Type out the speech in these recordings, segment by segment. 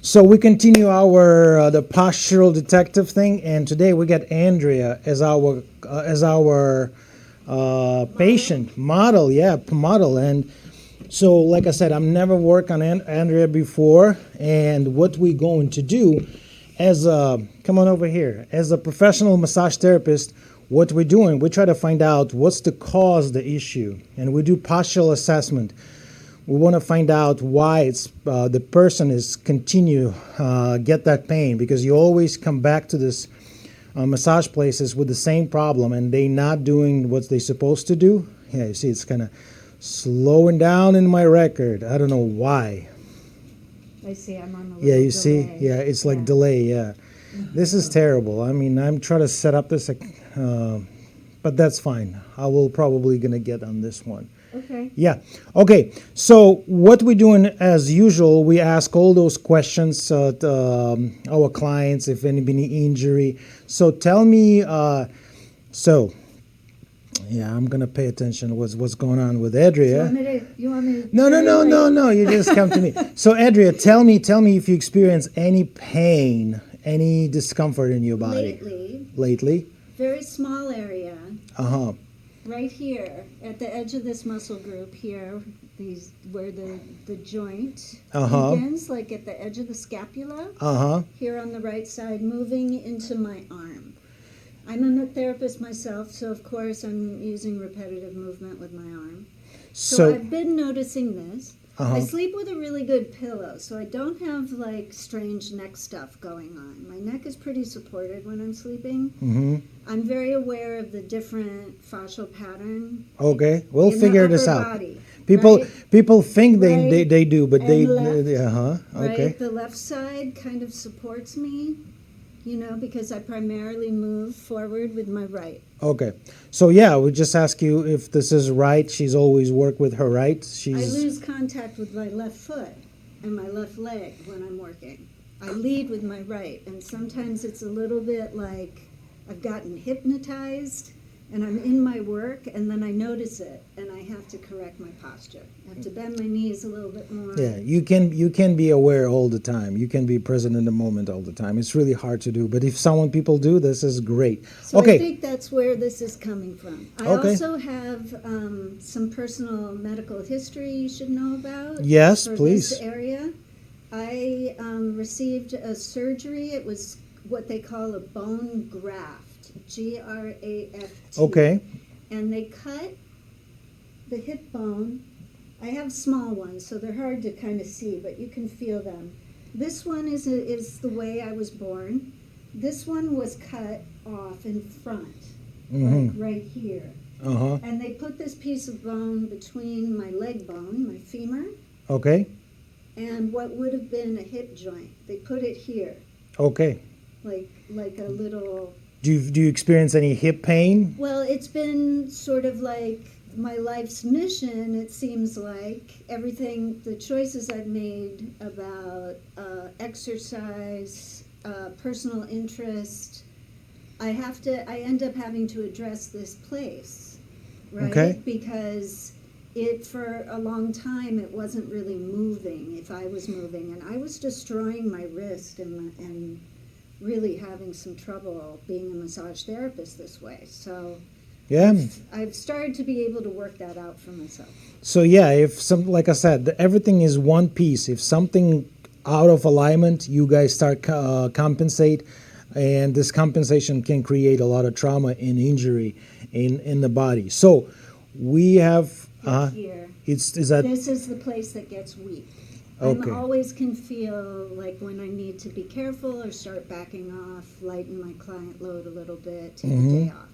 So we continue our the postural detective thing, and today we got Andrea as our patient model. Yeah, model. And so, like I said, I've never worked on Andrea before, and what we're going to do as a come on over here as a professional massage therapist. What we're doing, we try to find out what's the cause, the issue, and we do postural assessment. We want to find out why it's the person is continue get that pain, because you always come back to this massage places with the same problem and they not doing what they're supposed to do. Yeah, you see it's kind of slowing down in my record. I don't know why. I see I'm on a little Yeah, you delay. see? Yeah, it's like delay, yeah. This is terrible. I mean, I'm trying to set up this, but that's fine. I will probably going to get on this one. Okay. Yeah. Okay. So what we're doing as usual, we ask all those questions to our clients, if any injury. So tell me, yeah, I'm going to pay attention to what's going on with Adria. You want me to No. You just come to me. So Adria, tell me if you experience any pain, any discomfort in your body. Lately? Very small area. Uh-huh. Right here, at the edge of this muscle group here, where the joint begins, like at the edge of the scapula, here on the right side, moving into my arm. I'm a therapist myself, so of course I'm using repetitive movement with my arm. So I've been noticing this. I sleep with a really good pillow, so I don't have like strange neck stuff going on. My neck is pretty supported when I'm sleeping. I'm very aware of the different fascial pattern. Okay, we'll figure this out. Body, people think they do, but and okay. Right, the left side kind of supports me, because I primarily move forward with my right. Okay, so yeah, we just ask you if this is right. She's always worked with her right. I lose contact with my left foot and my left leg when I'm working. I lead with my right, and sometimes it's a little bit like I've gotten hypnotized and I'm in my work and then I notice it and I have to correct my posture. I have to bend my knees a little bit more. Yeah, you can be aware all the time. You can be present in the moment all the time. It's really hard to do, but if people do, this is great. So I think that's where this is coming from. I also have some personal medical history you should know about. Yes, for please. This area. I received a surgery. It was what they call a bone graft, graft. Okay. And they cut the hip bone. I have small ones, so they're hard to kind of see, but you can feel them. This one is the way I was born. This one was cut off in front, like right here. And they put this piece of bone between my leg bone, my femur. Okay. And what would have been a hip joint. They put it here. Okay. Like a little... Do you experience any hip pain? Well, it's been sort of like my life's mission, it seems like. Everything, the choices I've made about exercise, personal interest, I end up having to address this place, right? Okay. Because for a long time, it wasn't really moving if I was moving. And I was destroying my wrist and really having some trouble being a massage therapist this way. So yeah, I've started to be able to work that out for myself. So yeah, like I said, everything is one piece. If something out of alignment, you guys start compensate, and this compensation can create a lot of trauma and injury in the body. So we have here. This is the place that gets weak. Okay. I always can feel like when I need to be careful or start backing off, lighten my client load a little bit, take a day off.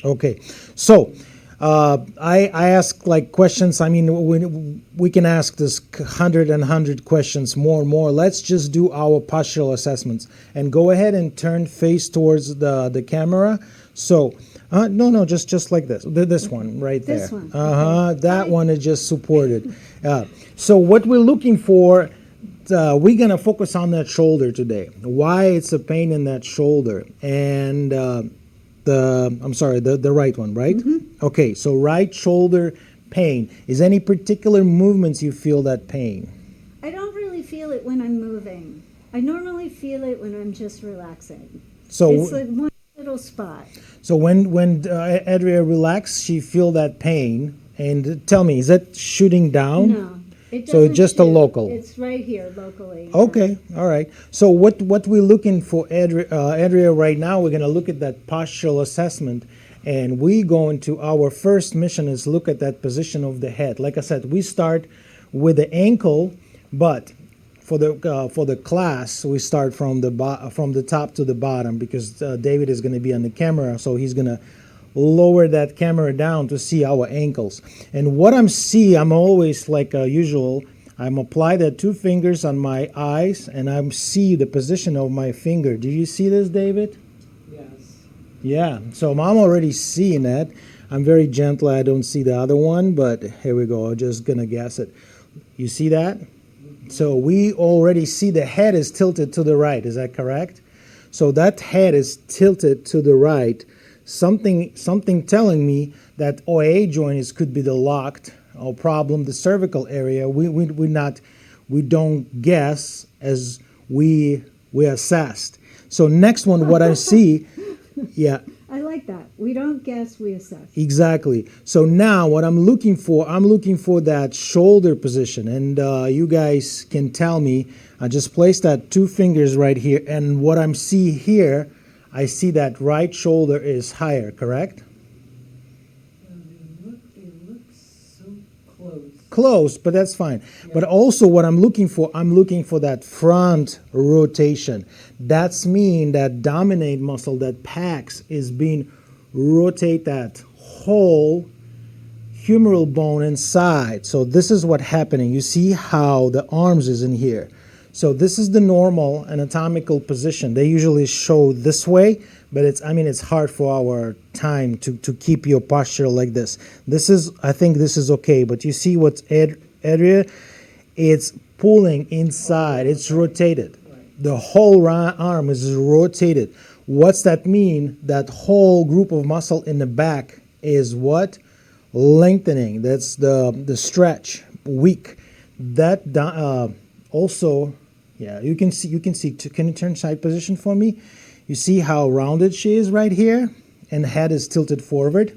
Okay, so I ask like questions. I mean, we can ask this 100 questions more and more. Let's just do our postural assessments and go ahead and turn face towards the camera. So no, just like this. This one right there. This one. That one is just supported. So what we're looking for, we're gonna focus on that shoulder today. Why it's a pain in that shoulder, and the right one, right? Okay, so right shoulder pain. Is any particular movements you feel that pain? I don't really feel it when I'm moving. I normally feel it when I'm just relaxing. So it's like one little spot. So when Adria relaxes, she feel that pain. And tell me, is that shooting down? No. So it's just a local. It's right here locally. Okay, all right. So what we're looking for, Adria, right now, we're going to look at that postural assessment, and we go into our first mission is look at that position of the head. Like I said, we start with the ankle, but for the class, we start from the top to the bottom because David is going to be on the camera, so he's going to lower that camera down to see our ankles. And what I'm always like usual, I'm apply that 2 fingers on my eyes and I'm see the position of my finger. Do you see this, David? Yes. Yeah, so I'm already seeing that. I'm very gentle, I don't see the other one, but here we go, I'm just gonna guess it. You see that? So we already see the head is tilted to the right, is that correct? So that head is tilted to the right. Something telling me that OA joint could be the locked or problem, the cervical area. We don't guess as we assessed. So next one, what I see, yeah. I like that. We don't guess, we assess. Exactly. So now what I'm looking for that shoulder position, and you guys can tell me. I just placed that 2 fingers right here, and what I'm see here, I see that right shoulder is higher, correct? It looks so close. Close, but that's fine. Yeah. But also what I'm looking for that front rotation. That's mean that dominate muscle, that PAX, is being rotate that whole humeral bone inside. So this is what happening. You see how the arms is in here. So this is the normal anatomical position. They usually show this way, but it's hard for our time to keep your posture like this. I think this is okay, but you see what's area? It's pulling inside, it's rotated. The whole arm is rotated. What's that mean? That whole group of muscle in the back is what? Lengthening. That's the stretch, weak. That also, yeah, you can see. Can you turn side position for me? You see how rounded she is right here, and the head is tilted forward.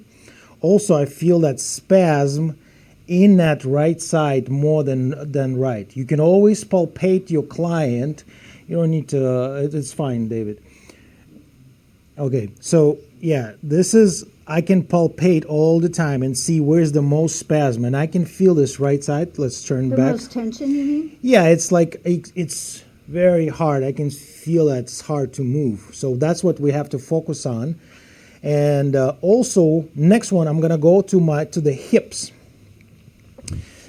Also, I feel that spasm in that right side more than right. You can always palpate your client. You don't need to. It's fine, David. Okay, so yeah, I can palpate all the time and see where's the most spasm, and I can feel this right side. Let's turn back. The most tension, you mean? Yeah, it's like it's very hard. I can feel that it's hard to move. So that's what we have to focus on. And also, next one, I'm gonna go to the hips.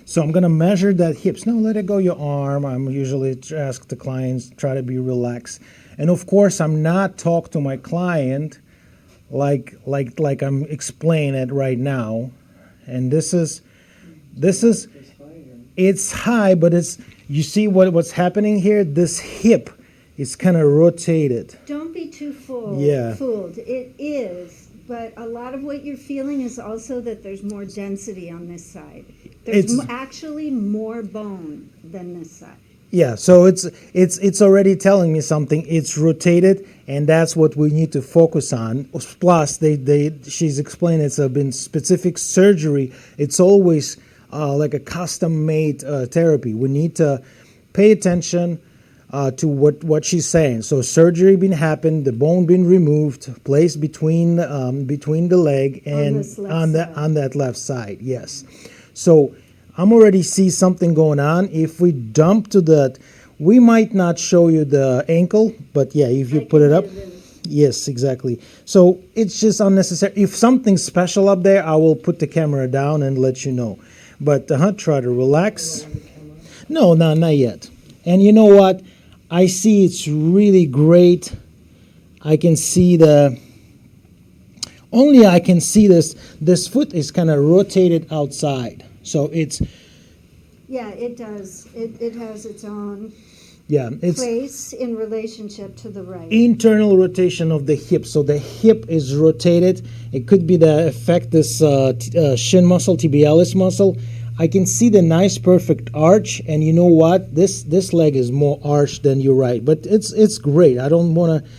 So I'm gonna measure that hips. Now let it go your arm. I'm usually ask the clients try to be relaxed. And of course, I'm not talk to my client like I'm explaining it right now. And this is it's high, but you see what's happening here? This hip is kind of rotated. Don't be too fooled. It is, but a lot of what you're feeling is also that there's more density on this side. There's actually more bone than this side. Yeah, so it's already telling me something. It's rotated, and that's what we need to focus on. Plus, she's explained it's been specific surgery. It's always like a custom-made therapy. We need to pay attention to what she's saying. So surgery been happened, the bone been removed, placed between the leg and on that left side. Yes. So I'm already see something going on. If we dump to that, we might not show you the ankle, but yeah, if you put it up. Yes, exactly. So it's just unnecessary. If something's special up there, I will put the camera down and let you know. But try to relax. No, not yet. And you know what? I see it's really great. I can see I can see this foot is kind of rotated outside. So it's... Yeah, it does. It has its own it's place in relationship to the right. Internal rotation of the hip. So the hip is rotated. It could be the effect this shin muscle, tibialis muscle. I can see the nice perfect arch, and you know what? This leg is more arched than you're right, but it's great. I don't want to.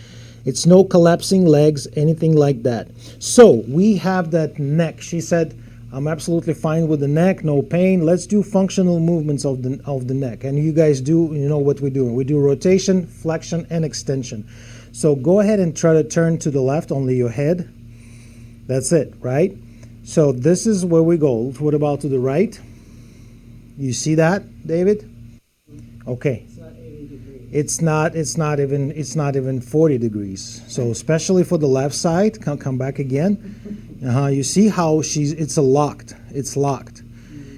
It's no collapsing legs, anything like that. So we have that neck. She said, I'm absolutely fine with the neck, no pain. Let's do functional movements of the neck. And you guys do, you know what we're doing. We do rotation, flexion, and extension. So go ahead and try to turn to the left, only your head. That's it, right? So this is where we go. What about to the right? You see that, David? Okay. It's not 80 degrees. It's not even 40 degrees. So especially for the left side, come back again. You see how it's locked. It's locked.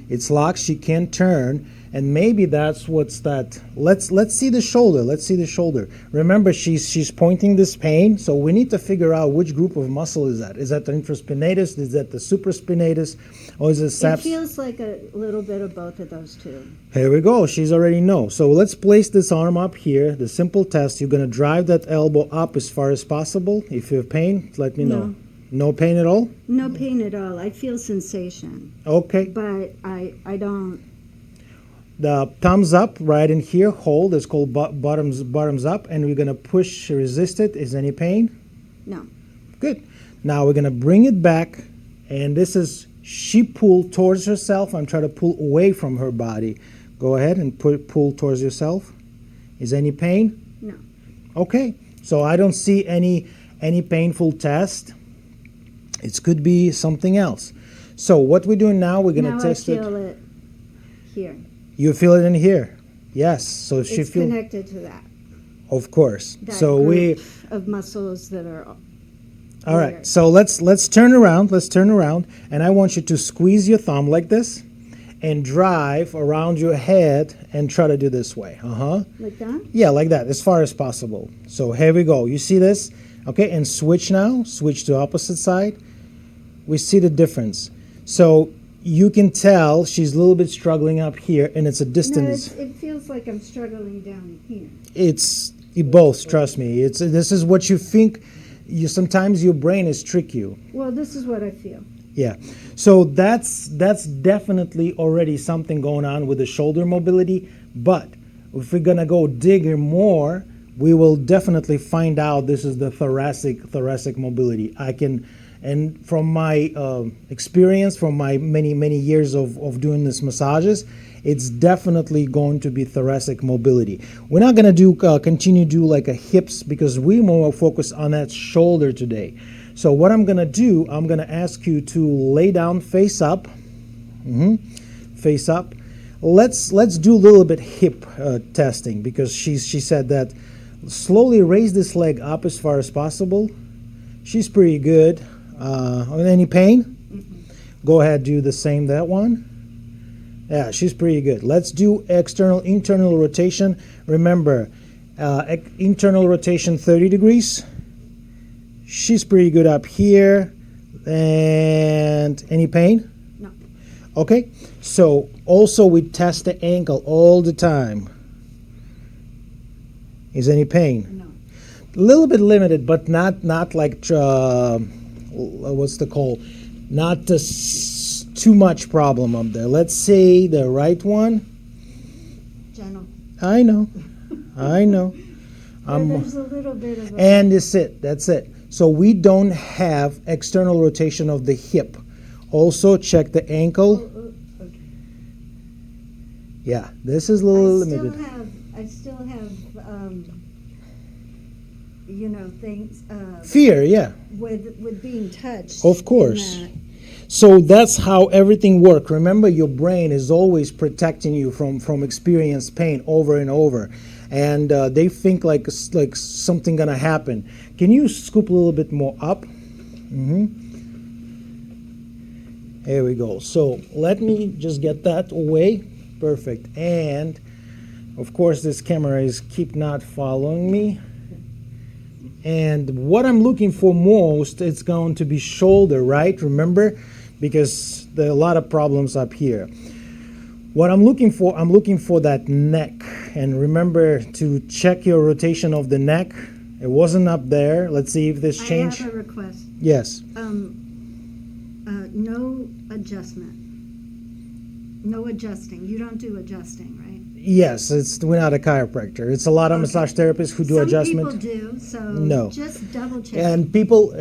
It's locked. She can't turn, and maybe that's what's that. Let's see the shoulder. Let's see the shoulder. Remember, she's pointing this pain, so we need to figure out which group of muscle is that. Is that the infraspinatus? Is that the supraspinatus? Or is it It feels like a little bit of both of those two. Here we go. She's already know. So let's place this arm up here. The simple test. You're gonna drive that elbow up as far as possible. If you have pain, let me know. No pain at all? No pain at all. I feel sensation. Okay. But I don't. The thumbs up right in here, hold. It's called bottoms up, and we're going to push, resist it. Is any pain? No. Good. Now we're going to bring it back, and this is, she pulled towards herself. I'm trying to pull away from her body. Go ahead and pull towards yourself. Is any pain? No. Okay. So I don't see any painful test. It could be something else. So what we're doing now, we're going to test it. Now I feel it here. You feel it in here? Yes. So she It's connected to that. Of course. That So group of muscles that are. All right. So let's turn around. Let's turn around, and I want you to squeeze your thumb like this, and drive around your head, and try to do this way. Like that? Yeah, like that, as far as possible. So here we go. You see this? Okay, and switch now. Switch to opposite side. We see the difference. So you can tell she's a little bit struggling up here, and it's a distance. No, it feels like I'm struggling down here. It's you both, trust me. This is what you think. Sometimes your brain is trick you. Well, this is what I feel. Yeah. So that's definitely already something going on with the shoulder mobility. But if we're gonna go digger more, we will definitely find out this is the thoracic mobility. And from my experience, from my many years of doing this massages, it's definitely going to be thoracic mobility. We're not going to continue do like a hips, because we more focus on that shoulder today. So what I'm going to do, I'm going to ask you to lay down, face up, face up. Let's do a little bit hip testing, because she said that slowly raise this leg up as far as possible. She's pretty good. Any pain? Mm-hmm. Go ahead, do the same, that one. Yeah, she's pretty good. Let's do internal rotation. Remember, internal rotation 30 degrees. She's pretty good up here. And any pain? No. Okay, so also we test the ankle all the time. Is any pain? No. A little bit limited, but not like what's the call? Not too much problem up there. Let's say the right one. Gentle. I know. There's a little bit of a... And that's it. So we don't have external rotation of the hip. Also check the ankle. Okay. Yeah, this is a little limited. I still have things. Fear, yeah. With being touched. Of course. So that's how everything works. Remember, your brain is always protecting you from experienced pain over and over. And they think like something gonna happen. Can you scoop a little bit more up? There we go. So let me just get that away. Perfect. And of course this camera is keep not following me. And what I'm looking for most, it's going to be shoulder, right? Remember? Because there are a lot of problems up here. What I'm looking for that neck. And remember to check your rotation of the neck. It wasn't up there. Let's see if this changed. I have a request. Yes. No adjustment. No adjusting. You don't do adjusting, right? Yes, we're not a chiropractor. It's a lot of massage therapists who do adjustment. Some people do, so No. just double check. And people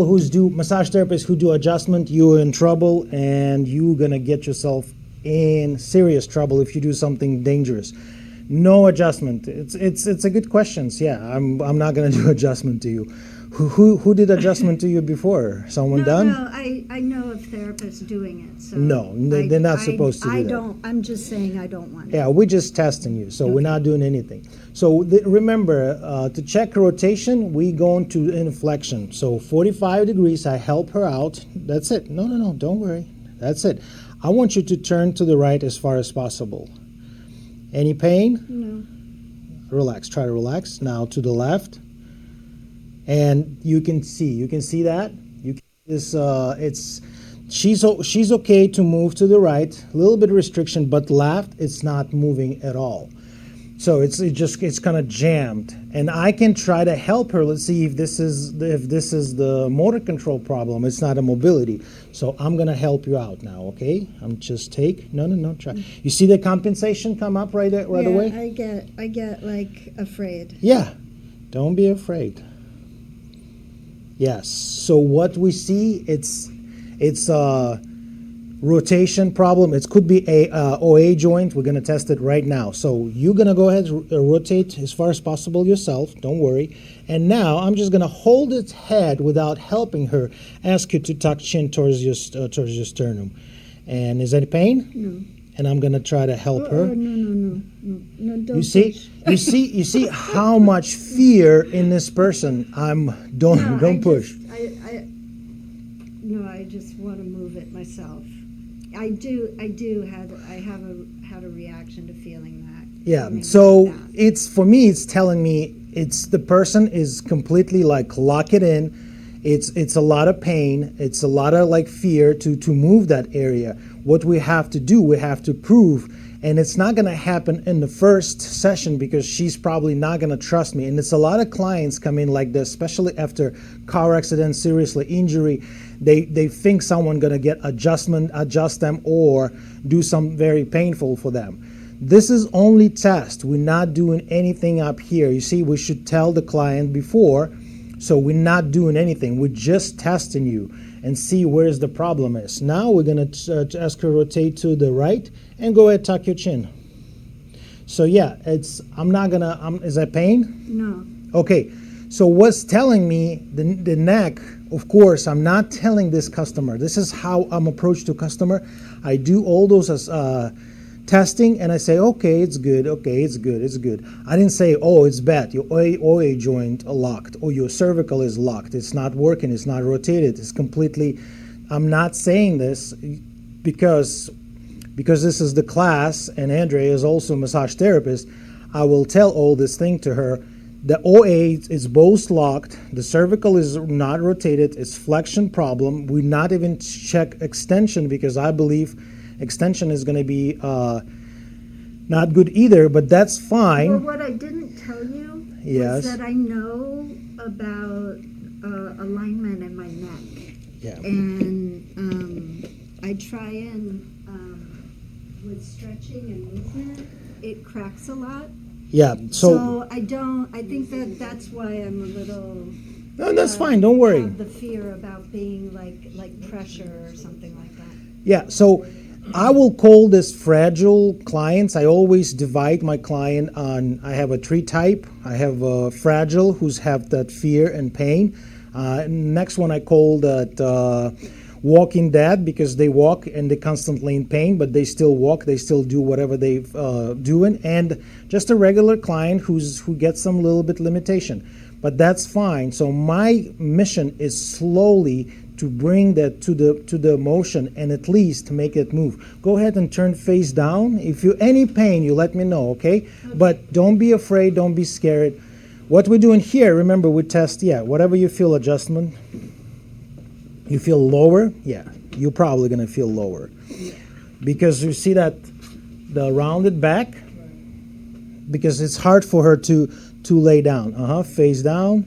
who do massage therapists who do adjustment, you're in trouble, and you're gonna get yourself in serious trouble if you do something dangerous. No adjustment. It's a good question. Yeah, I'm not gonna do adjustment to you. Who did adjustment to you before? Someone done? No, I know of therapists doing it. So No, they're not supposed to do that. I'm just saying I don't want it. Yeah, we're just testing you, so we're not doing anything. So remember, to check rotation, we go into inflection. So 45 degrees, I help her out. That's it. No, don't worry. That's it. I want you to turn to the right as far as possible. Any pain? No. Relax. Try to relax. Now to the left. And you can see that. She's okay to move to the right, a little bit of restriction, but left it's not moving at all. So it's kind of jammed, and I can try to help her. Let's see if this is the motor control problem. It's not a mobility. So I'm gonna help you out now. Okay? I'm just try. You see the compensation come up right away? I get like afraid. Yeah. Don't be afraid. Yes. So what we see, it's a rotation problem. It could be a OA joint. We're going to test it right now. So you're going to go ahead and rotate as far as possible yourself. Don't worry. And now I'm just going to hold its head without helping her. Ask you to tuck chin towards your sternum. And is there any pain? No. And I'm going to try to help her. No, don't You see how much fear in this person. Don't push. I just want to move it myself. I had a reaction to feeling that. Yeah. So it's for me. It's telling me the person is completely like lock it in. It's a lot of pain. It's a lot of like fear to move that area. What we have to do, we have to prove. And it's not going to happen in the first session because she's probably not going to trust me. And it's a lot of clients come in like this, especially after car accident, seriously injury. They think someone going to get adjust them, or do some very painful for them. This is only test. We're not doing anything up here. You see, we should tell the client before. So we're not doing anything. We're just testing you and see where's the problem is. Now we're going to ask her to rotate to the right and go ahead, tuck your chin. So yeah, is that pain? No. Okay, so what's telling me the neck, of course, I'm not telling this customer. This is how I'm approached to customer. I do all those testing, and I say, okay, it's good, it's good. I didn't say, oh, it's bad, your OA joint locked, or your cervical is locked, it's not working, it's not rotated, it's completely, I'm not saying this because this is the class, and Andrea is also a massage therapist. I will tell all this thing to her. The OA is both locked, the cervical is not rotated, it's flexion problem. We not even check extension because I believe extension is going to be not good either, but that's fine. Well, what I didn't tell you was that I know about alignment in my neck. Yeah. And I try and with stretching and movement, it cracks a lot. Yeah. So I think that's why I'm a little. No, that's fine. Don't worry. Have the fear about being like pressure or something like that. Yeah. So I will call this fragile clients. I always divide my client on, I have a 3 type. I have a fragile who's have that fear and pain. Next one I call that walking dead because they walk and they're constantly in pain, but they still walk, they still do whatever they're doing. And just a regular client who gets some little bit limitation. But that's fine. So my mission is slowly to bring that to the motion and at least make it move. Go ahead and turn face down. If you any pain, you let me know, okay? But don't be afraid, don't be scared. What we're doing here, remember we test, whatever you feel adjustment. You feel lower, you're probably gonna feel lower. Because you see that the rounded back, because it's hard for her to lay down. Face down,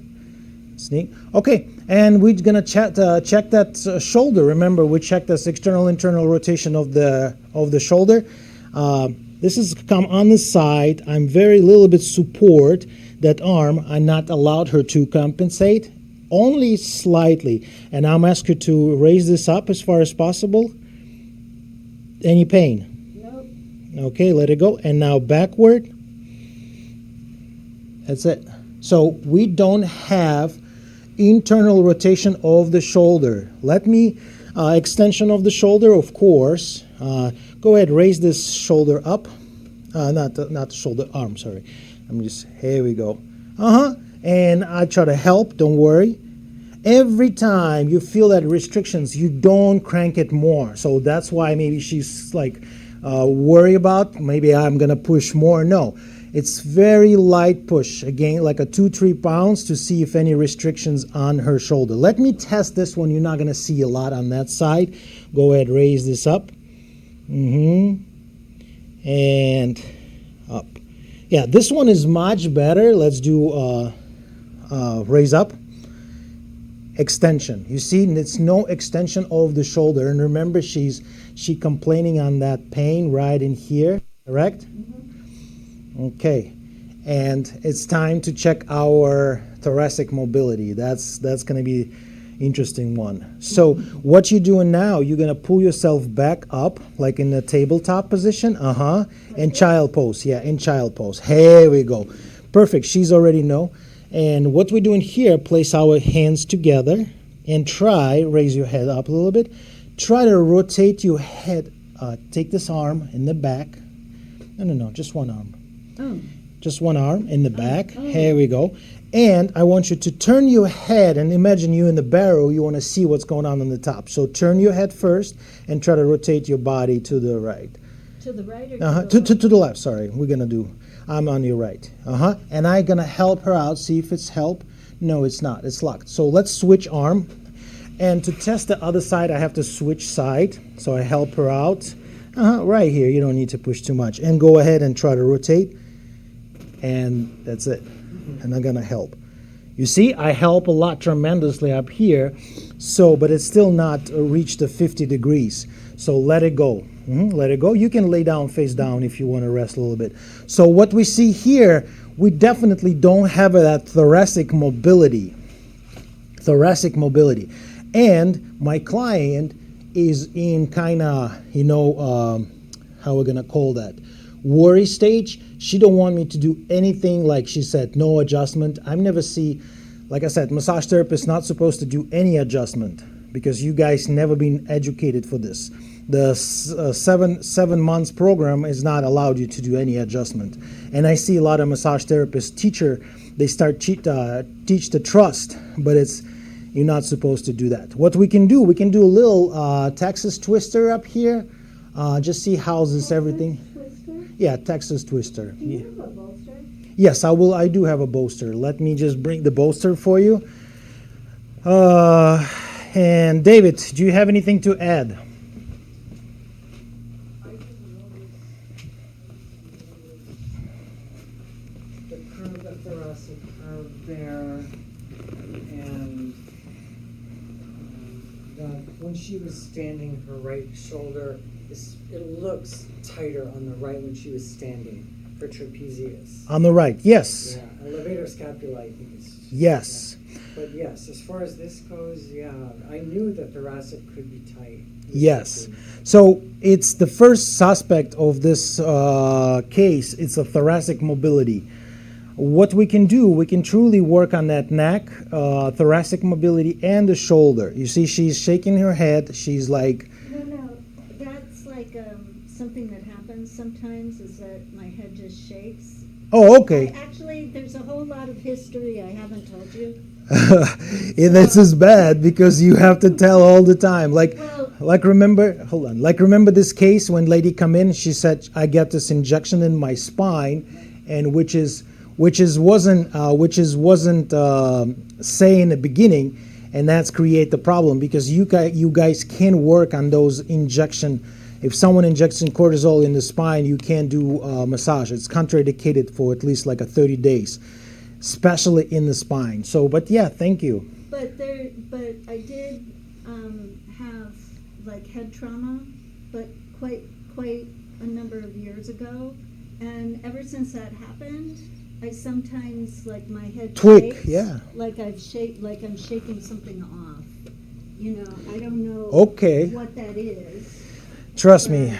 sneak. Okay, And we're gonna check that shoulder. Remember, we checked this external internal rotation of the shoulder. This is come on the side. I'm very little bit support that arm. I'm not allowed her to compensate, only slightly. And I'm asking her to raise this up as far as possible. Any pain? Nope. Okay, let it go. And now backward. That's it. So we don't have internal rotation of the shoulder. Let me, extension of the shoulder, of course. Go ahead, raise this shoulder up. Not the shoulder, arm, sorry. Here we go. And I try to help, don't worry. Every time you feel that restrictions, you don't crank it more. So that's why maybe she's like worried about, maybe I'm gonna push more. No, it's very light push. Again, like a 2-3 pounds to see if any restrictions on her shoulder. Let me test this one. You're not gonna see a lot on that side. Go ahead, raise this up. And up. Yeah, this one is much better. Let's do raise up. Extension. You see, it's no extension of the shoulder. And remember, she complaining on that pain right in here, correct? Okay. And it's time to check our thoracic mobility. That's going to be interesting one. So what you're doing now, you're going to pull yourself back up, like in the tabletop position. And child pose. Yeah, in child pose. Here we go. Perfect. She's already know. And what we're doing here, place our hands together and raise your head up a little bit. Try to rotate your head. Take this arm in the back. No, just one arm. Just one arm in the back. Here we go. And I want you to turn your head and imagine you in the barrel. You want to see what's going on the top. So turn your head first and try to rotate your body to the right. To the right or to the left? Sorry, we're going to do. I'm on your right. And I'm going to help her out, see if it's help. No, it's not. It's locked. So let's switch arm. And to test the other side, I have to switch side. So I help her out. Right here. You don't need to push too much. And go ahead and try to rotate. And that's it. And I'm going to help. You see, I help a lot tremendously up here. So, but it's still not reached the 50 degrees. So let it go. Let it go. You can lay down, face down if you want to rest a little bit. So what we see here, we definitely don't have that thoracic mobility. And my client is in kind of, how we're going to call that, worry stage. She don't want me to do anything, like she said, no adjustment. I never see, like I said, massage therapist not supposed to do any adjustment because you guys never been educated for this. The 7 months program is not allowed you to do any adjustment. And I see a lot of massage therapists, they start teach the trust, but you're not supposed to do that. What we can do a little Texas twister up here. Just see how's this everything. Twister? Yeah, Texas twister. Do you have a bolster? Yes, I do have a bolster. Let me just bring the bolster for you. And David, do you have anything to add? The thoracic curve there, and when she was standing, her right shoulder, it looks tighter on the right when she was standing, her trapezius. On the right, yes. Yeah, elevator scapula, I think is. Yes. Yeah. But yes, as far as this goes, yeah, I knew the thoracic could be tight. Yes. So it's the first suspect of this case. It's a thoracic mobility. What we can do, we can truly work on that neck, thoracic mobility, and the shoulder. You see, she's shaking her head. She's like... No, that's like something that happens sometimes, is that my head just shakes. Oh, okay. Actually, there's a whole lot of history I haven't told you. And this is bad because you have to tell all the time. Like remember this case when lady come in, she said, I get this injection in my spine, and which wasn't say in the beginning, and that's create the problem because you guys can work on those injection. If someone injects in cortisol in the spine, you can't do massage. It's contraindicated for at least like 30 days, especially in the spine. So, but yeah, thank you. But I did have like head trauma, but quite a number of years ago, and ever since that happened, I sometimes like my head Twig, shakes, yeah. like I'm shaking something off. You know, I don't know Okay. what that is. Trust me,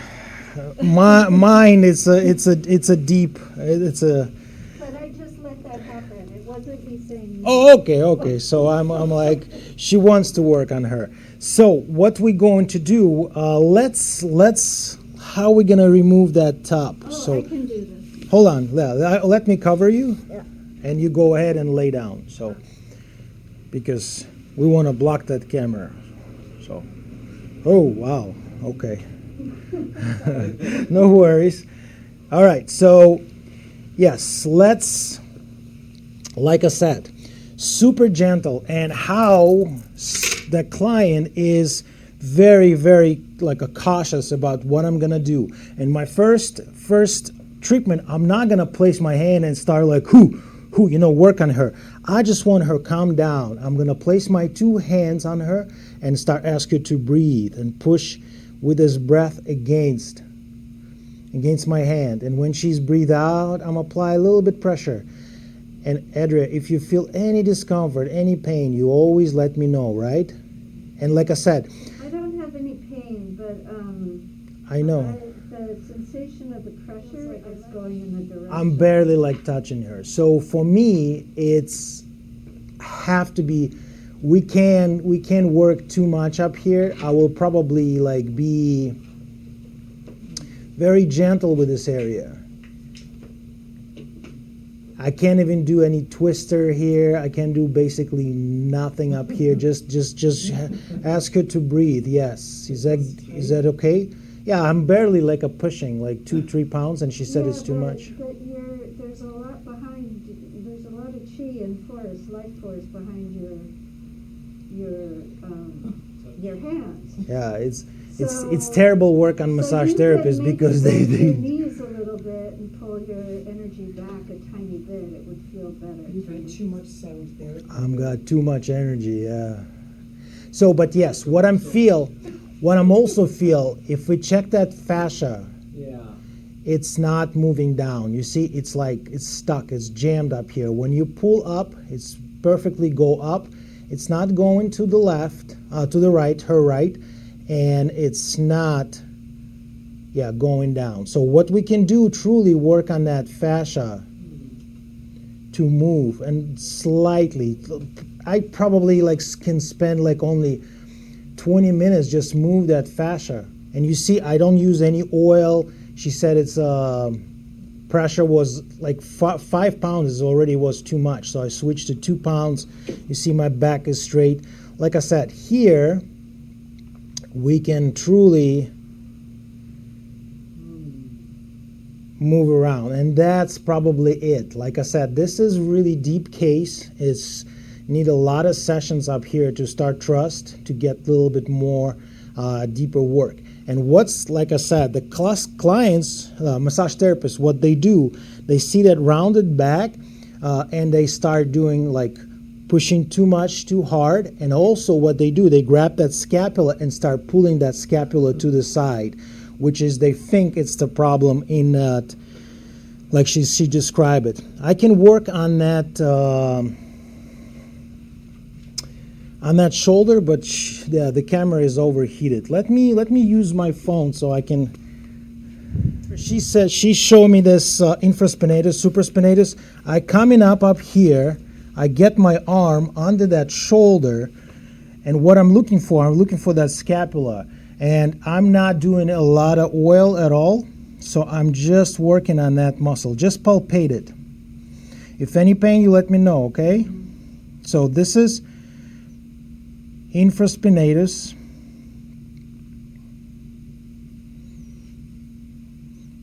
mine it's a deep. But I just let that happen. It wasn't me saying. Oh, okay. So I'm like, she wants to work on her. So what we're going to do? Let's how are we gonna remove that top? Oh, So I can do this. hold on. Let me cover you, Yeah. and you go ahead and lay down. So because we want to block that camera. So, oh wow. Okay. No worries. All right. So yes, let's. Like I said, super gentle, and how the client is very, very like cautious about what I'm gonna do. And my first treatment, I'm not gonna place my hand and start like work on her. I just want her calm down. I'm gonna place my 2 hands on her and start asking her to breathe and push with his breath against my hand. And when she's breathe out, I'm apply a little bit pressure. And Adria, if you feel any discomfort, any pain, you always let me know, right? And like I said, I don't have any pain, but I know. The sensation of the pressure is going in the direction. I'm barely like touching her. So for me, it's have to be. We can work too much up here. I will probably like be very gentle with this area. I can't even do any twister here. I can do basically nothing up here. Just ask her to breathe. Yes. Is that okay? Yeah, I'm barely like pushing like 2-3 pounds, and she said it's too much. But there's a lot behind. There's a lot of chi and force, life force behind your hands. Yeah, it's terrible work on massage therapists because they your knees a little bit and pull your energy back a tiny bit. It would feel better. You've had too much sound therapy. I've got too much energy. Yeah. So, but yes, what I'm also feel, if we check that fascia, it's not moving down. You see, it's like it's stuck. It's jammed up here. When you pull up, it's perfectly go up. It's not going to the left, to the right, her right, and it's not, going down. So what we can do, truly work on that fascia to move and slightly. I probably can spend only 20 minutes just move that fascia. And you see, I don't use any oil. She said it's pressure was 5 pounds already was too much, so I switched to 2 pounds. You see my back is straight. Like I said, here we can truly move around, and that's probably it. Like I said, this is really deep case. It's need a lot of sessions up here to start trust, to get a little bit more deeper work. And what's, like I said, the clients, massage therapists, what they do, they see that rounded back and they start doing pushing too much, too hard. And also what they do, they grab that scapula and start pulling that scapula to the side, which is they think it's the problem in that, like she described it. I can work on that shoulder, but the camera is overheated. Let me use my phone so I can. She said she showed me this infraspinatus, supraspinatus. I coming up here. I get my arm under that shoulder, and what I'm looking for that scapula, and I'm not doing a lot of oil at all. So I'm just working on that muscle. Just palpate it. If any pain, you let me know, okay? So this is infraspinatus.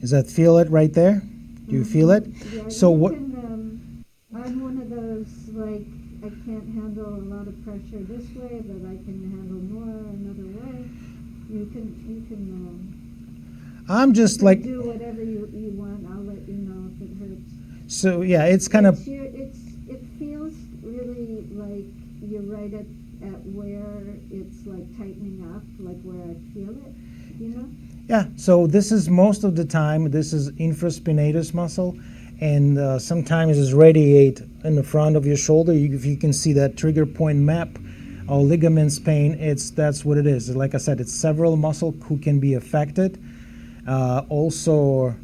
Does that feel it right there? Do you feel it? Yeah, so what? I'm one of those I can't handle a lot of pressure this way, but I can handle more another way. You can. I'm just do whatever you want. I'll let you know if it hurts. So yeah, it's kind of. It feels really like you're right at I feel it, you know? Yeah, so this is most of the time, this is infraspinatus muscle, and sometimes it's radiate in the front of your shoulder. If you can see that trigger point map or ligaments pain, that's what it is. Like I said, it's several muscles who can be affected. Also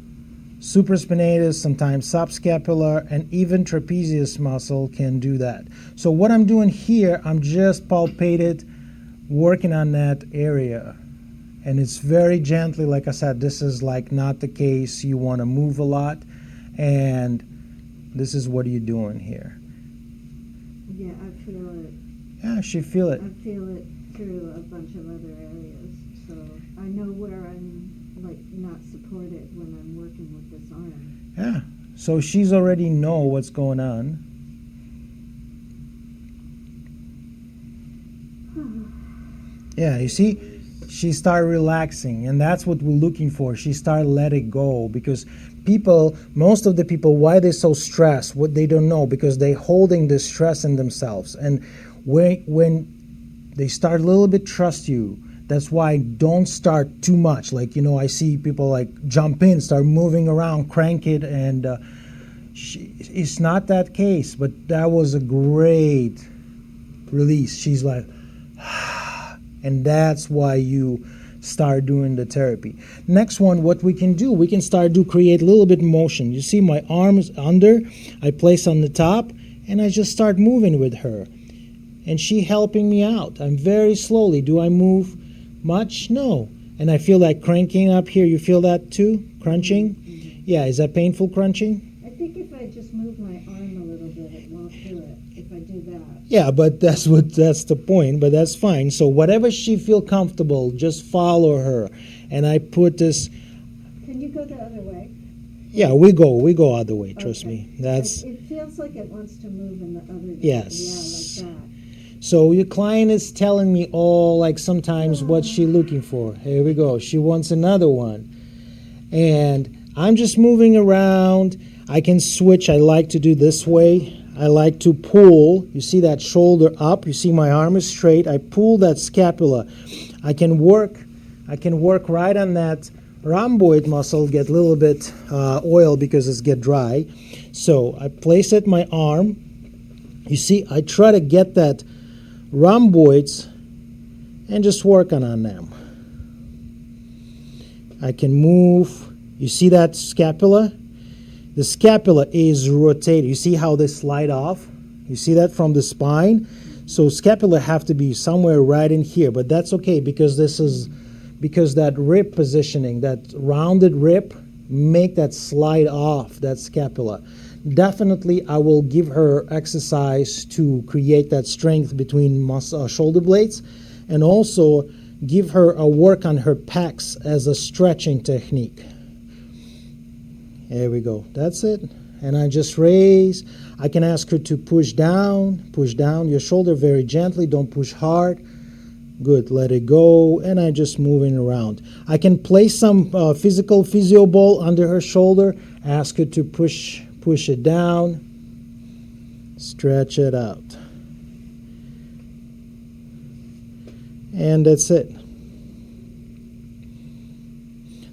supraspinatus, sometimes subscapular, and even trapezius muscle can do that. So what I'm doing here, I'm just palpated, working on that area. And it's very gently, like I said, this is like not the case. You want to move a lot, and this is what you're doing here. Yeah, I feel it. Yeah, she feel it. I feel it through a bunch of other areas. So I know where I'm like not supported when I'm working with this arm. Yeah, so she's already know what's going on. Yeah, you see, she started relaxing, and that's what we're looking for. She started letting go, because most of the people, why they're so stressed, what they don't know, because they're holding the stress in themselves. And when they start a little bit trust you, that's why don't start too much. Like, I see people like jump in, start moving around, crank it, and it's not that case, but that was a great release. She's like, and that's why you start doing the therapy. Next one, what we can do, we can create a little bit motion. You see my arms under, I place on the top, and I just start moving with her. And she helping me out. I'm very slowly. Do I move much? No. And I feel that cranking up here. You feel that too? Crunching? Mm-hmm. Yeah, is that painful crunching? I think if I just move my arm a little bit, it won't do it. If I do that. Yeah, but that's the point, but that's fine. So whatever she feel comfortable, just follow her. And I put this. Can you go the other way? Yeah, we go other way, trust me. It feels like it wants to move in the other direction. Yes. Yeah, like that. So your client is telling me like sometimes what she's looking for. Here we go. She wants another one. And I'm just moving around. I can switch. I like to do this way. I like to pull. You see that shoulder up. You see my arm is straight. I pull that scapula. I can work right on that rhomboid muscle, get a little bit oil because it's get dry. So I place it my arm. You see, I try to get that rhomboids and just working on them. I can move. You see that scapula? The scapula is rotated. You see how they slide off? You see that from the spine? So scapula have to be somewhere right in here, but that's okay because that rib positioning, that rounded rib, make that slide off, that scapula. Definitely, I will give her exercise to create that strength between shoulder blades, and also give her a work on her pecs as a stretching technique. There we go. That's it. And I just raise. I can ask her to push down your shoulder very gently. Don't push hard. Good. Let it go. And I'm just moving around. I can place some physio ball under her shoulder. Ask her to push it down. Stretch it out. And that's it.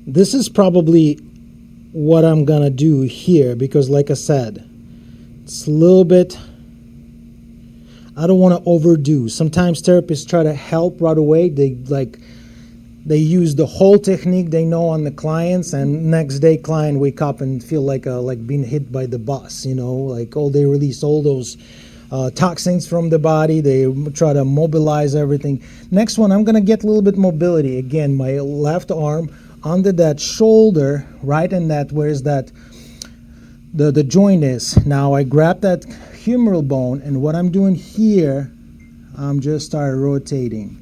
This is probably what I'm gonna do here, because like I said, it's a little bit, I don't want to overdo. Sometimes therapists try to help right away. They use the whole technique they know on the clients, and next day client wake up and feel like being hit by the bus, they release all those toxins from the body. They try to mobilize everything. Next one, I'm gonna get a little bit mobility. Again, my left arm under that shoulder, right in that, where's that, the joint is. Now I grab that humeral bone, and what I'm doing here, I'm just start rotating.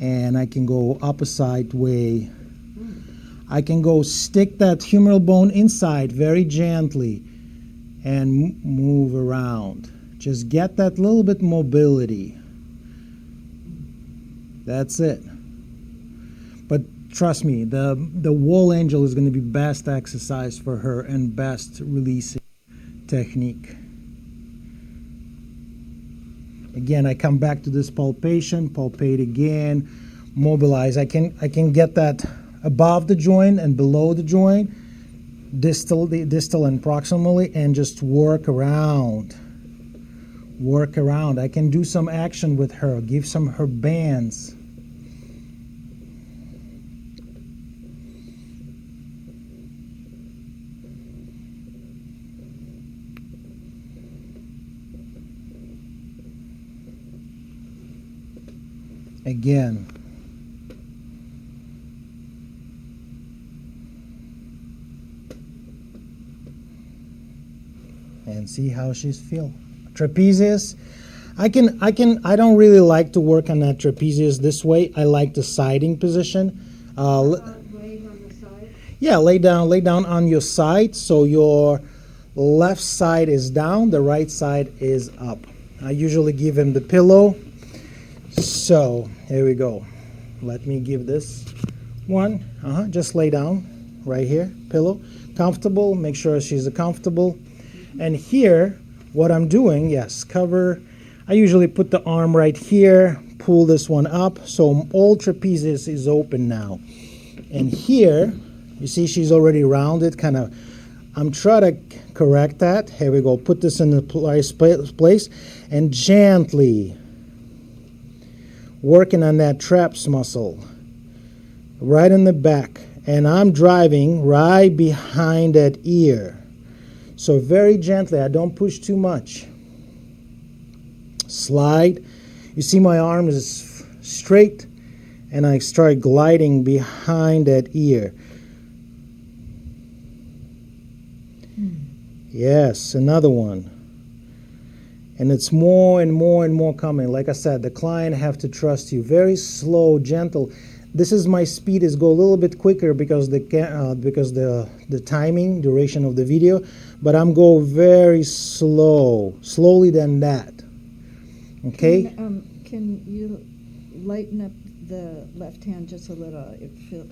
And I can go opposite way. I can go stick that humeral bone inside very gently and move around. Just get that little bit mobility. That's it. But trust me, the wall angel is going to be best exercise for her and best releasing technique. Again, I come back to this palpation, palpate again, mobilize. I can get that above the joint and below the joint, distal and proximally, and just work around. Work around. I can do some action with her, give some her bands. Again. And see how she's feel. Trapezius. I don't really like to work on that trapezius this way. I like the siding position. Laying on the side? Yeah, lay down on your side, so your left side is down, the right side is up. I usually give him the pillow. So here we go. Let me give this one. Just lay down right here, pillow. Comfortable, make sure she's comfortable. And here, what I'm doing, yes, cover. I usually put the arm right here, pull this one up, so all trapezius is open now. And here, you see she's already rounded, kind of. I'm trying to correct that. Here we go. Put this in the place and gently working on that traps muscle right in the back. And I'm driving right behind that ear. So very gently, I don't push too much. Slide. You see my arm is straight, and I start gliding behind that ear. Yes, another one. And it's more and more and more coming. Like I said, the client have to trust you. Very slow, gentle. This is my speed is go a little bit quicker because the timing, duration of the video, but I'm go very slowly than that. Okay. Can you lighten up the left hand just a little?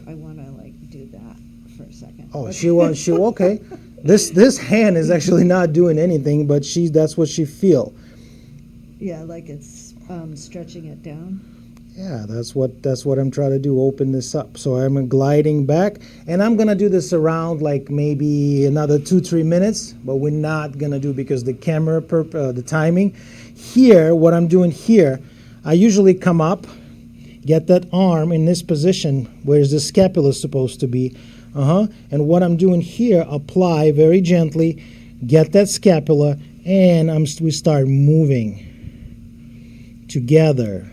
I want to do that for a second. Oh, she okay. This hand is actually not doing anything, but that's what she feel. Yeah, like it's stretching it down. Yeah, that's what I'm trying to do. Open this up. So I'm gliding back, and I'm gonna do this around like maybe another 2-3 minutes, but we're not gonna do because the camera, the timing. Here, what I'm doing here, I usually come up, get that arm in this position where the scapula is supposed to be. And what I'm doing here, apply very gently, get that scapula, and we start moving together.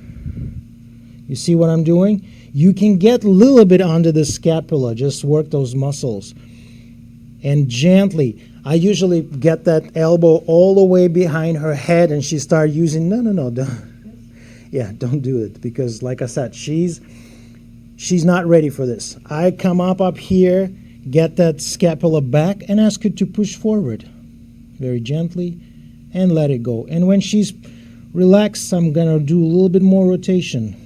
You see what I'm doing? You can get a little bit under the scapula, just work those muscles. And gently, I usually get that elbow all the way behind her head, and she start using, no, don't do it, because like I said, she's not ready for this. I come up here, get that scapula back, and ask her to push forward very gently and let it go. And when she's relaxed, I'm going to do a little bit more rotation.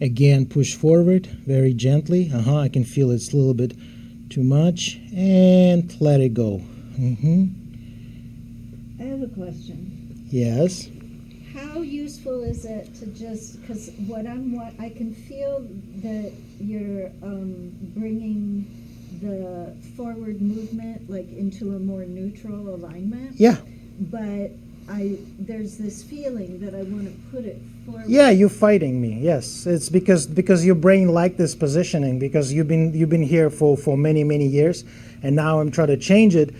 Again, push forward very gently. I can feel it's a little bit too much, and let it go. I have a question. Yes. How useful is it to just, because what I can feel that you're bringing the forward movement like into a more neutral alignment. Yeah. But there's this feeling that I want to put it forward. Yeah, you're fighting me. Yes, it's because your brain like this positioning, because you've been here for many years, and now I'm trying to change it.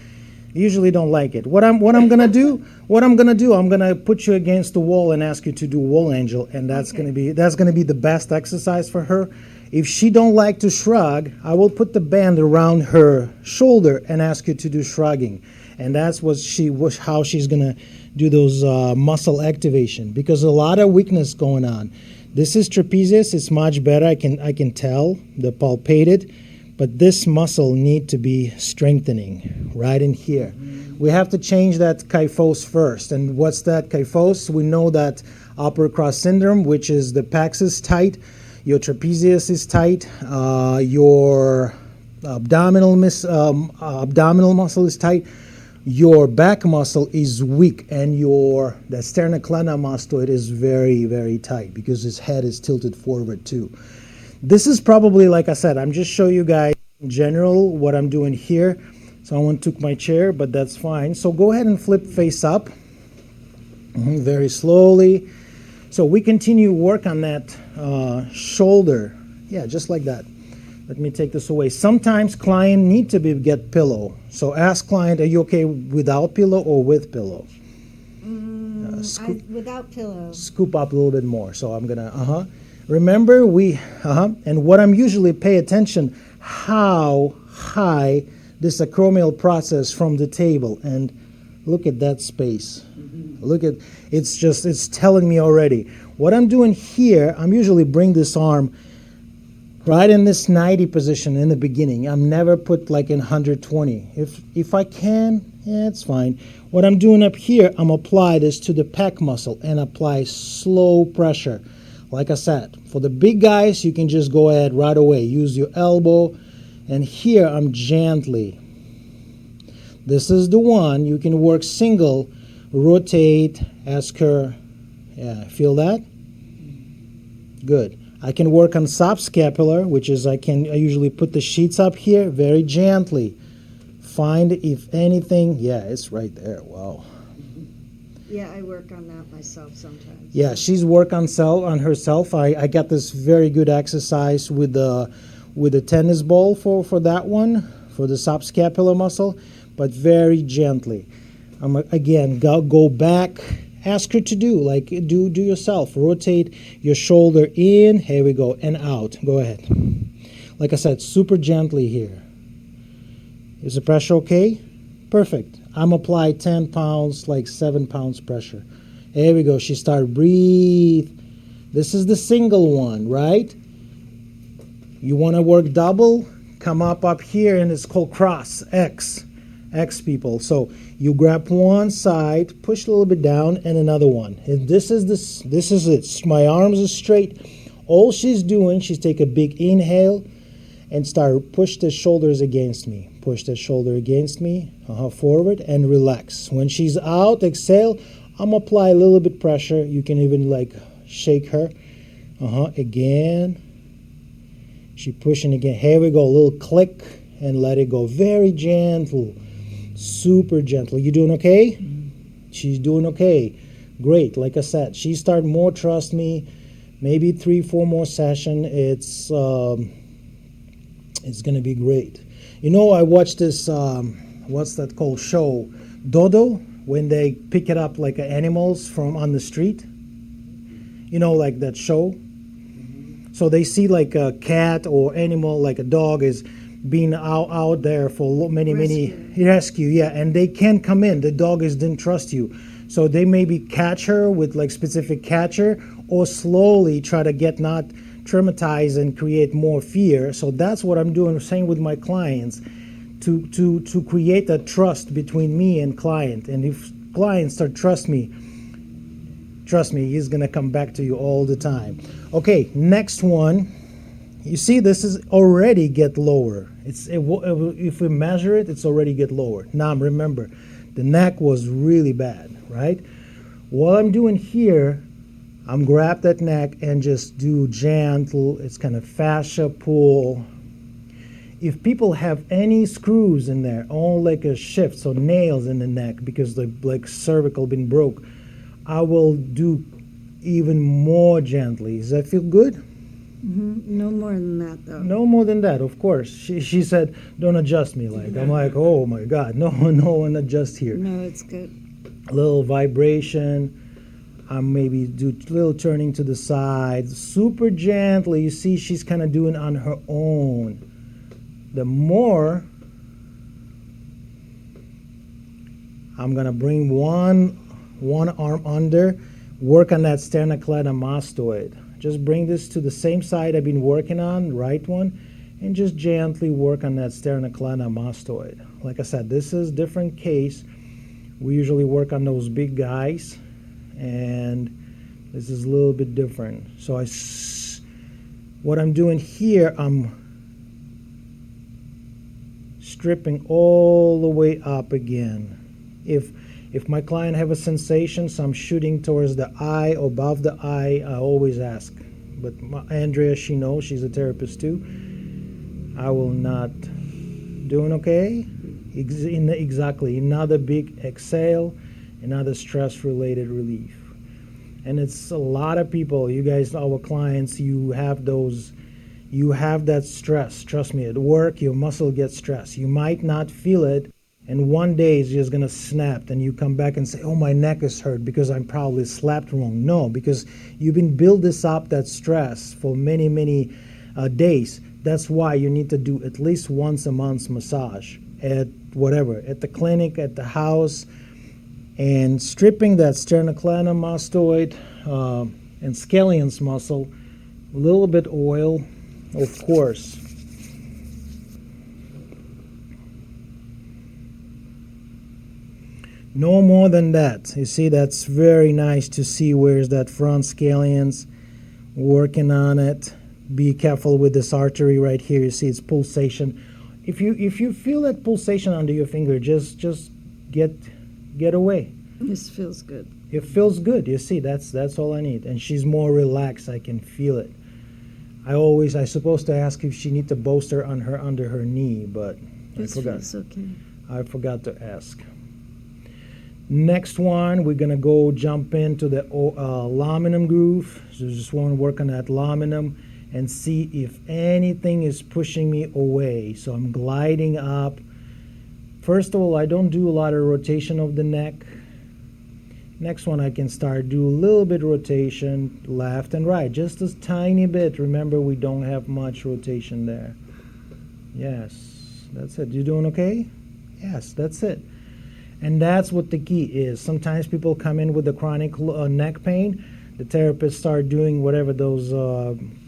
You usually don't like it. What I'm gonna do? I'm gonna put you against the wall and ask you to do wall angel, and that's gonna be the best exercise for her. If she don't like to shrug, I will put the band around her shoulder and ask you to do shrugging, and that's how she's gonna do those muscle activation, because a lot of weakness going on. This is trapezius. It's much better. I can tell the palpated. But this muscle need to be strengthening right in here. We have to change that kyphos first. And what's that kyphos? We know that upper cross syndrome, which is the pec is tight, your trapezius is tight, your abdominal muscle is tight. your back muscle is weak and the sternocleidomastoid is very, very tight because his head is tilted forward too. This is probably, like I said, I'm just showing you guys in general what I'm doing here. Someone took my chair, but that's fine. So go ahead and flip face up very slowly. So we continue work on that shoulder. Yeah, just like that. Let me take this away. Sometimes client need to get pillow. So ask client, are you okay without pillow or with pillow? Without pillow. Scoop up a little bit more. So I'm gonna, Remember and what I'm usually pay attention, how high this acromial process from the table, and look at that space. Look at, it's telling me already. What I'm doing here, I'm usually bring this arm right in this 90 position in the beginning. I'm never put like in 120. If I can, yeah, it's fine. What I'm doing up here, I'm apply this to the pec muscle and apply slow pressure. Like I said, for the big guys, you can just go ahead right away. Use your elbow. And here I'm gently. This is the one you can work single, rotate, ask her. Yeah, feel that? Good. I can work on subscapular, which is I usually put the sheets up here very gently. Find if anything. Yeah, it's right there. Wow. Yeah, I work on that myself sometimes. Yeah, she's work on herself. I got this very good exercise with the tennis ball for that one, for the subscapular muscle, but very gently. Again, go back. Ask her to do yourself. Rotate your shoulder in. Here we go, and out. Go ahead. Like I said, super gently here. Is the pressure okay? Perfect. I'm apply 10 pounds, like 7 pounds pressure. Here we go. She start breathe. This is the single one, right? You want to work double? Come up here, and it's called cross, X people. So you grab one side, push a little bit down, and another one. And this is it. My arms are straight. All she's doing, she's take a big inhale and start push the shoulders against me. Push the shoulder against me, forward, and relax. When she's out, exhale. I'm apply a little bit pressure. You can even like shake her. Again. She pushing again. Here we go. A little click and let it go. Very gentle. Super gentle. You doing okay? She's doing okay. Great. Like I said, she start more, trust me. Maybe 3-4 more session. It's gonna be great. You know, I watched this what's that called show? Dodo, when they pick it up like animals from on the street. You know, like that show. So they see like a cat or animal, like a dog is being out there for many rescue, yeah, and they can't come in. The dog didn't trust you, so they maybe catch her with like specific catcher, or slowly try to get not traumatized and create more fear. So that's what I'm doing, same with my clients, to create a trust between me and client. And if clients start trust me, he's gonna come back to you all the time. Okay, next one. You see, this is already get lower. If we measure it, it's already get lower. Now remember, the neck was really bad, right? What I'm doing here, I'm grab that neck and just do gentle. It's kind of fascia pull. If people have any screws in there, all like a shift, so nails in the neck because the like cervical been broke, I will do even more gently. Does that feel good? No more than that, though. No more than that, of course. She said, don't adjust me. Like I'm like, oh my God, no one adjust here. No, it's good. A little vibration. I maybe do a little turning to the side, super gently. You see, she's kind of doing on her own. The more, I'm gonna bring one arm under, work on that sternocleidomastoid. Just bring this to the same side I've been working on, right one, and just gently work on that sternocleidomastoid. Like I said, this is different case. We usually work on those big guys, and this is a little bit different. So what I'm doing here, I'm stripping all the way up again. If my client have a sensation, so I'm shooting towards the eye, above the eye, I always ask. But Andrea, she knows, she's a therapist too. I will not. Doing okay? Exactly. Another big exhale, another stress-related relief. And it's a lot of people, you guys, our clients, you have that stress. Trust me, at work, your muscle gets stressed. You might not feel it, and one day it's just going to snap, and you come back and say, oh, my neck is hurt because I probably slept wrong. No, because you've been build this up, that stress, for many, many days. That's why you need to do at least once a month massage at whatever, at the clinic, at the house, and stripping that sternocleidomastoid and scallions muscle, a little bit oil, of course. No more than that. You see, that's very nice to see where's that front scallions, working on it. Be careful with this artery right here. You see its pulsation. If you feel that pulsation under your finger, just get away. This feels good. It feels good. You see, that's all I need. And she's more relaxed. I can feel it. I supposed to ask if she need to bolster on her under her knee, but This I forgot. feels okay. I forgot to ask. Next one, we're gonna go jump into the laminum groove. So just want to work on that laminum and see if anything is pushing me away. So I'm gliding up. First of all, I don't do a lot of rotation of the neck. Next one, I can start do a little bit rotation left and right, just a tiny bit. Remember, we don't have much rotation there. Yes, that's it. You doing okay? Yes, that's it. And that's what the key is. Sometimes people come in with the chronic neck pain. The therapist start doing whatever those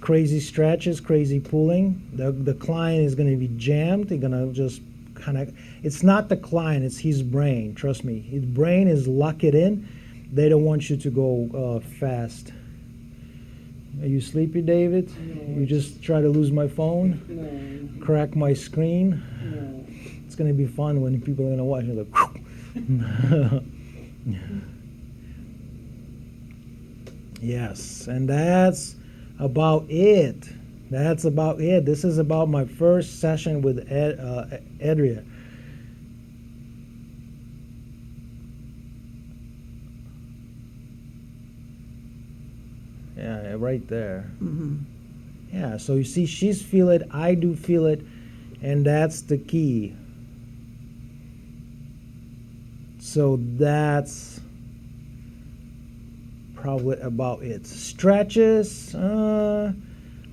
crazy stretches, crazy pulling. The client is going to be jammed. They're going to just kind of, it's not the client, it's his brain. Trust me. His brain is locked in. They don't want you to go fast. Are you sleepy, David? No. You just try to lose my phone? No. Crack my screen? No. It's going to be fun when people are going to watch it. Like, yes, and that's about it. That's about it. This is about my first session with Adria. Yeah, right there. Mm-hmm. Yeah, so you see, she's feel it, I do feel it, and that's the key. So that's probably about it. Stretches, I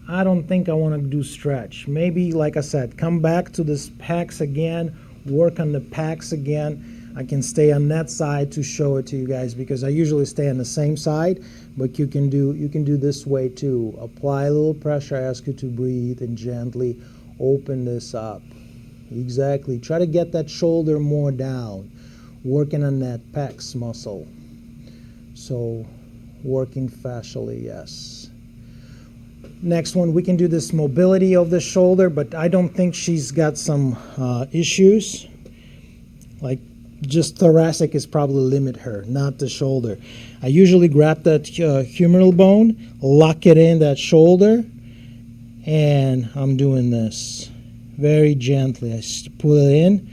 don't think I want to do stretch. Maybe, like I said, come back to this pecs again, work on the pecs again. I can stay on that side to show it to you guys because I usually stay on the same side, but you can do this way too. Apply a little pressure, ask you to breathe and gently open this up. Exactly. Try to get that shoulder more down. Working on that pecs muscle. So working fascially, yes. Next one, we can do this mobility of the shoulder, but I don't think she's got some issues. Like just thoracic is probably limit her, not the shoulder. I usually grab that humeral bone, lock it in that shoulder, and I'm doing this very gently. I pull it in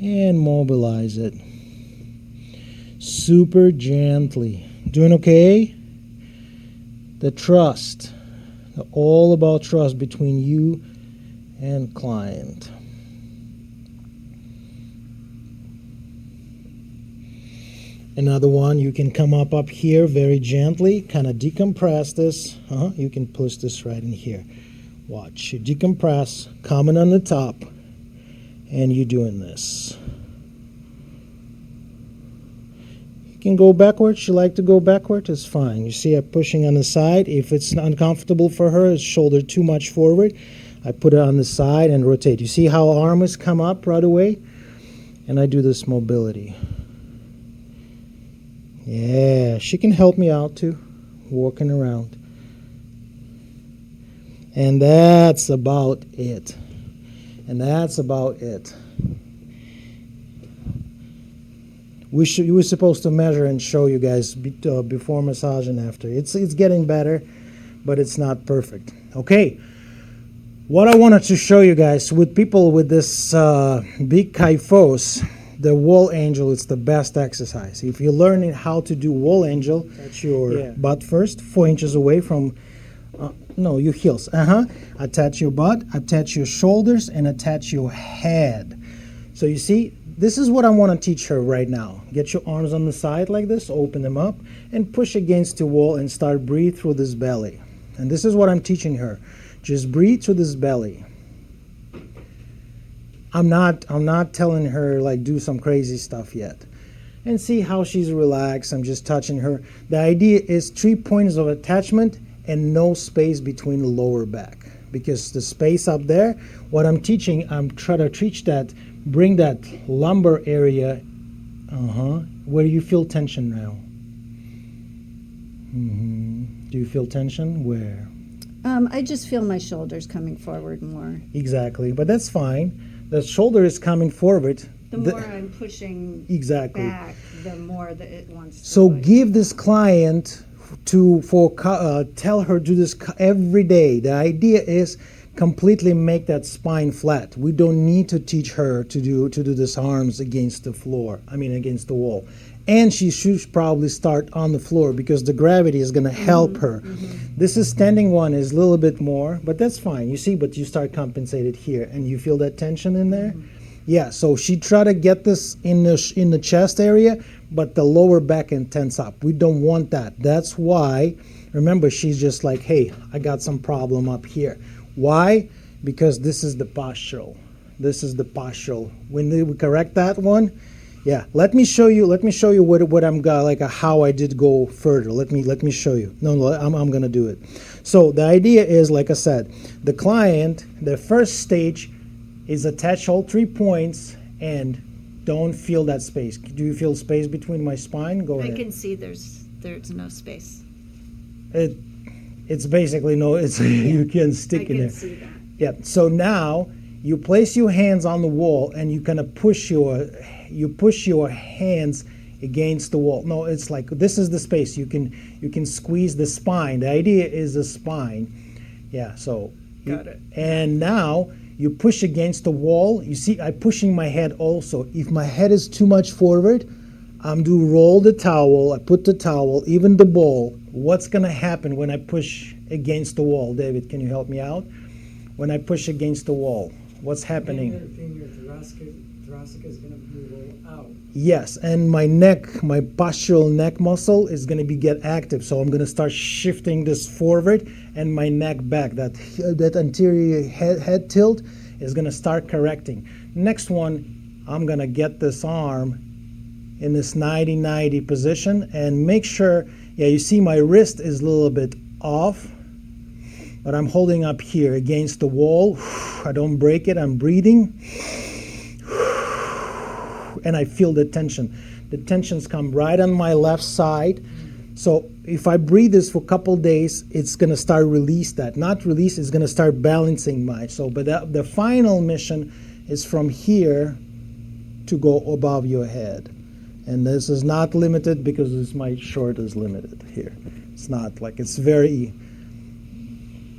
and mobilize it. Super gently. Doing okay? The trust. All about trust between you and client. Another one, you can come up here very gently, kind of decompress this. You can push this right in here. Watch. You decompress, coming on the top, and you're doing this. You can go backwards. You like to go backward? It's fine. You see I'm pushing on the side. If it's uncomfortable for her, it's shoulder too much forward, I put it on the side and rotate. You see how arm has come up right away? And I do this mobility. Yeah, she can help me out too, walking around. And that's about it. And that's about it. we're supposed to measure and show you guys before massage and after. It's getting better, but it's not perfect. Okay. What I wanted to show you guys with people with this big kyphos, the wall angel is the best exercise. If you're learning how to do wall angel, that's your butt first, 4 inches away from, your heels. Attach your butt, attach your shoulders, and attach your head. So you see, this is what I want to teach her right now. Get your arms on the side like this, open them up, and push against the wall and start breathe through this belly. And this is what I'm teaching her. Just breathe through this belly. I'm not telling her like do some crazy stuff yet. And see how she's relaxed. I'm just touching her. The idea is 3 points of attachment and no space between the lower back. Because the space up there, what I'm teaching, I'm trying to teach that, bring that lumbar area, where you feel tension now. Do you feel tension? Where? I just feel my shoulders coming forward more. Exactly, but that's fine. The shoulder is coming forward. The more I'm pushing back, the more that it wants to. So give this client tell her do this every day. The idea is completely make that spine flat. We don't need to teach her to do this arms against the floor. Against the wall. And she should probably start on the floor because the gravity is going to help her. This is standing one is a little bit more, but that's fine. You see, but you start compensated here, and you feel that tension in there. Yeah. So she try to get this in the chest area, but the lower back and tense up. We don't want that. That's why. Remember, she's just like, hey, I got some problem up here. Why? Because this is the postural. This is the postural. When we correct that one. Yeah, let me show you what I'm got, like how I did go further. Let me show you. No, I'm gonna do it. So the idea is, like I said, the client, the first stage is attach all 3 points and don't feel that space. Do you feel space between my spine? Go ahead. I can see there's no space. It's basically no. It's you can stick in there. I can see that. Yeah. So now you place your hands on the wall and you kind of push your hands against the wall. No, it's like this is the space. You can squeeze the spine. The idea is the spine. Yeah, so got it. And now you push against the wall. You see, I'm pushing my head also. If my head is too much forward, I'm do roll the towel. I put the towel, even the ball. What's gonna happen when I push against the wall? David, can you help me out? When I push against the wall, what's happening? Your thoracic is going to roll out. Yes, and my neck, my postural neck muscle is going to get active. So I'm going to start shifting this forward and my neck back. That anterior head tilt is going to start correcting. Next one, I'm going to get this arm in this 90-90 position and make sure, you see my wrist is a little bit off, but I'm holding up here against the wall. I don't break it, I'm breathing. And I feel the tension. The tensions come right on my left side. So if I breathe this for a couple days, it's going to start release that. Not release, it's going to start balancing but the final mission is from here to go above your head. And this is not limited because my short is limited here. It's not like it's very,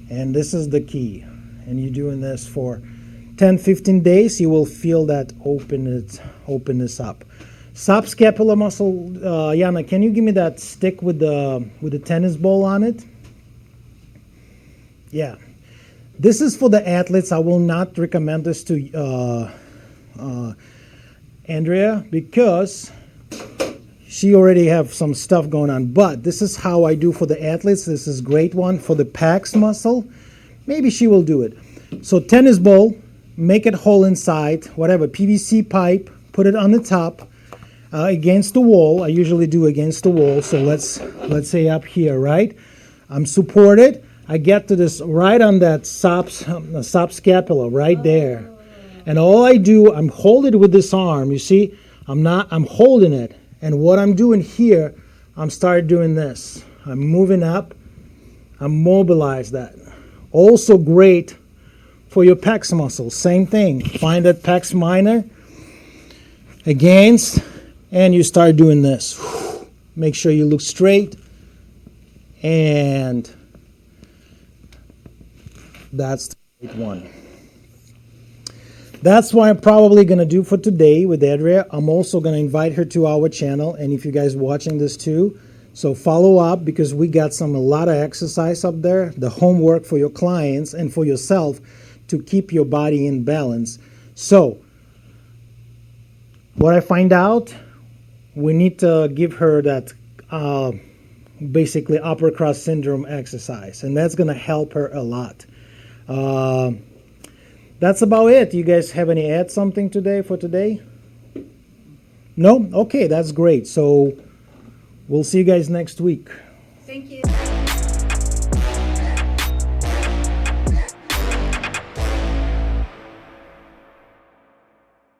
and this is the key. And you're doing this for 10-15 days, you will feel that openness up. Subscapular muscle, Yana, can you give me that stick with the tennis ball on it? Yeah. This is for the athletes. I will not recommend this to Andrea because she already have some stuff going on. But this is how I do for the athletes. This is great one for the pecs muscle. Maybe she will do it. So tennis ball. Make it hole inside, whatever, PVC pipe, put it on the top against the wall. I usually do against the wall, so let's say up here, right? I'm supported. I get to this right on that subscapula, right there. And all I do, I'm holding it with this arm, you see? I'm holding it. And what I'm doing here, I'm start doing this. I'm moving up. I'm mobilize that. Also great for your pecs muscles, same thing. Find that pecs minor against, And you start doing this. Make sure you look straight. And that's the right one. That's what I'm probably going to do for today with Andrea. I'm also going to invite her to our channel. And if you guys watching this too, so follow up, because we got a lot of exercise up there, the homework for your clients and for yourself to keep your body in balance. So what I find out, we need to give her that basically upper cross syndrome exercise, and that's going to help her a lot. That's about it. You guys have any add something today for today? No? Okay, that's great. So we'll see you guys next week. Thank you.